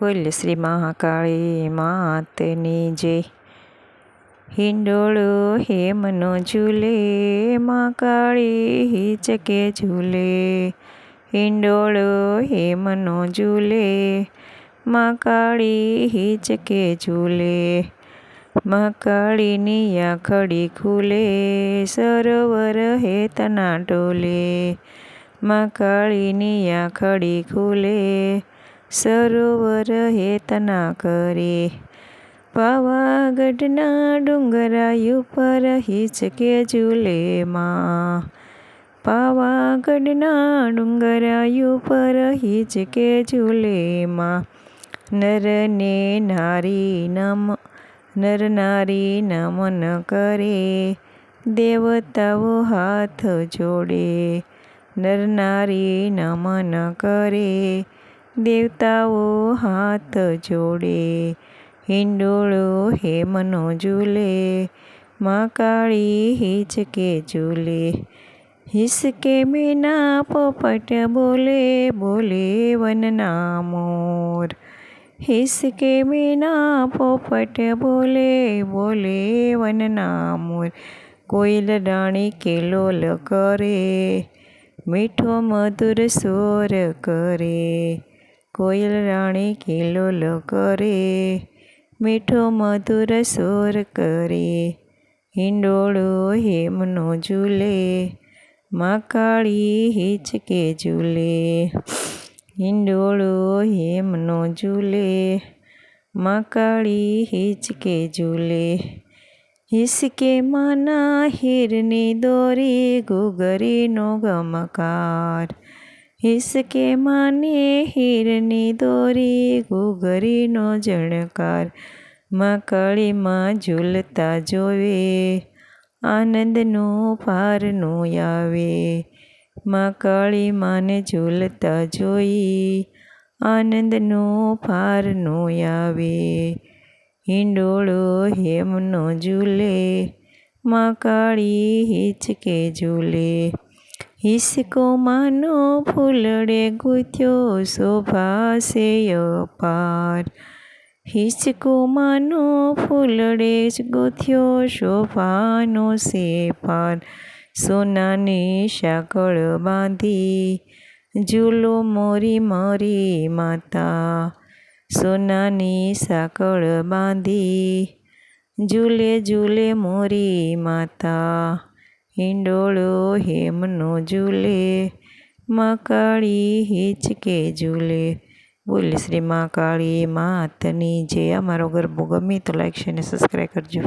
બોલ શ્રી મહાકાળી માતની જય. હિંડોળો હેમનો ઝૂલે, માં કાળી હિચકે ઝૂલે. હિંડોળો હેમનો ઝૂલે, માં કાળી હિચકે ઝૂલે. માં કાળીની આખડી ખુલે, સરોવર હેતના ટોલે. માં કાળીની આખડી ખુલે, સરોવર હેતના કરે. પાવાગઢના ડુંગરા ઉપર હિચકે ઝૂલે માં. પાવાગઢના ડુંગરા ઉપર હિચકે ઝૂલે માં. નર નારી નમન કરે, દેવતાઓ હાથ જોડે. નર નારી નમન કરે, દેવતાઓ હાથ જોડે. હિંડોળો હેમનો ઝૂલે, માં કાળી હિચકે ઝૂલે. હિસકે મેના પોપટ બોલે, બોલે વનના મોર. હિસકે મેના પોપટ બોલે, બોલે વનના મોર. કોયલ રાણી કિલોલ કરે, મીઠો મધુર સ્વર કરે. કોયલ રાણી કિલોલ કરે, મીઠો મધુર સ્વર કરે. હિંડોળો હેમનો ઝૂલે, માં કાળી હિચકે ઝૂલે. હિંડોળો હેમનો ઝૂલે, માં કાળી હિચકે ઝૂલે. હિસકે માના હીરની દોરી, ઘૂઘરીનો ગમકાર. હિસકે માને હીરની દોરી, ઘૂઘરીનો ઝણકાર. માં કાળીમાં ઝૂલતા જોવે, આનંદનો પાર નો આવે. માં કાળી માને ઝૂલતા જોઈ, આનંદનો પાર નો આવે. હિંડોળો હેમનો ઝૂલે, માં કાળી હિચકે ઝૂલે. હિસકો માનો ફૂલડે ગૂંથ્યો, શોભા છે અપાર. હિસકો માનો ફૂલડે ગૂંથ્યો, શોભાનો છે પાર. સોનાની સાંકળ બાંધી, ઝૂલો મોરી મારી માતા. સોનાની સાંકળ બાંધી, ઝૂલે ઝૂલે મોરી માતા. હિંડોળો હેમનો ઝૂલે, માં કાળી હિચકે ઝૂલે. બોલ શ્રી મહાકાળી માતની જય. અમારો ગરબો ગમે તો લાઈક શેર અને સબસ્ક્રાઈબ કરજો.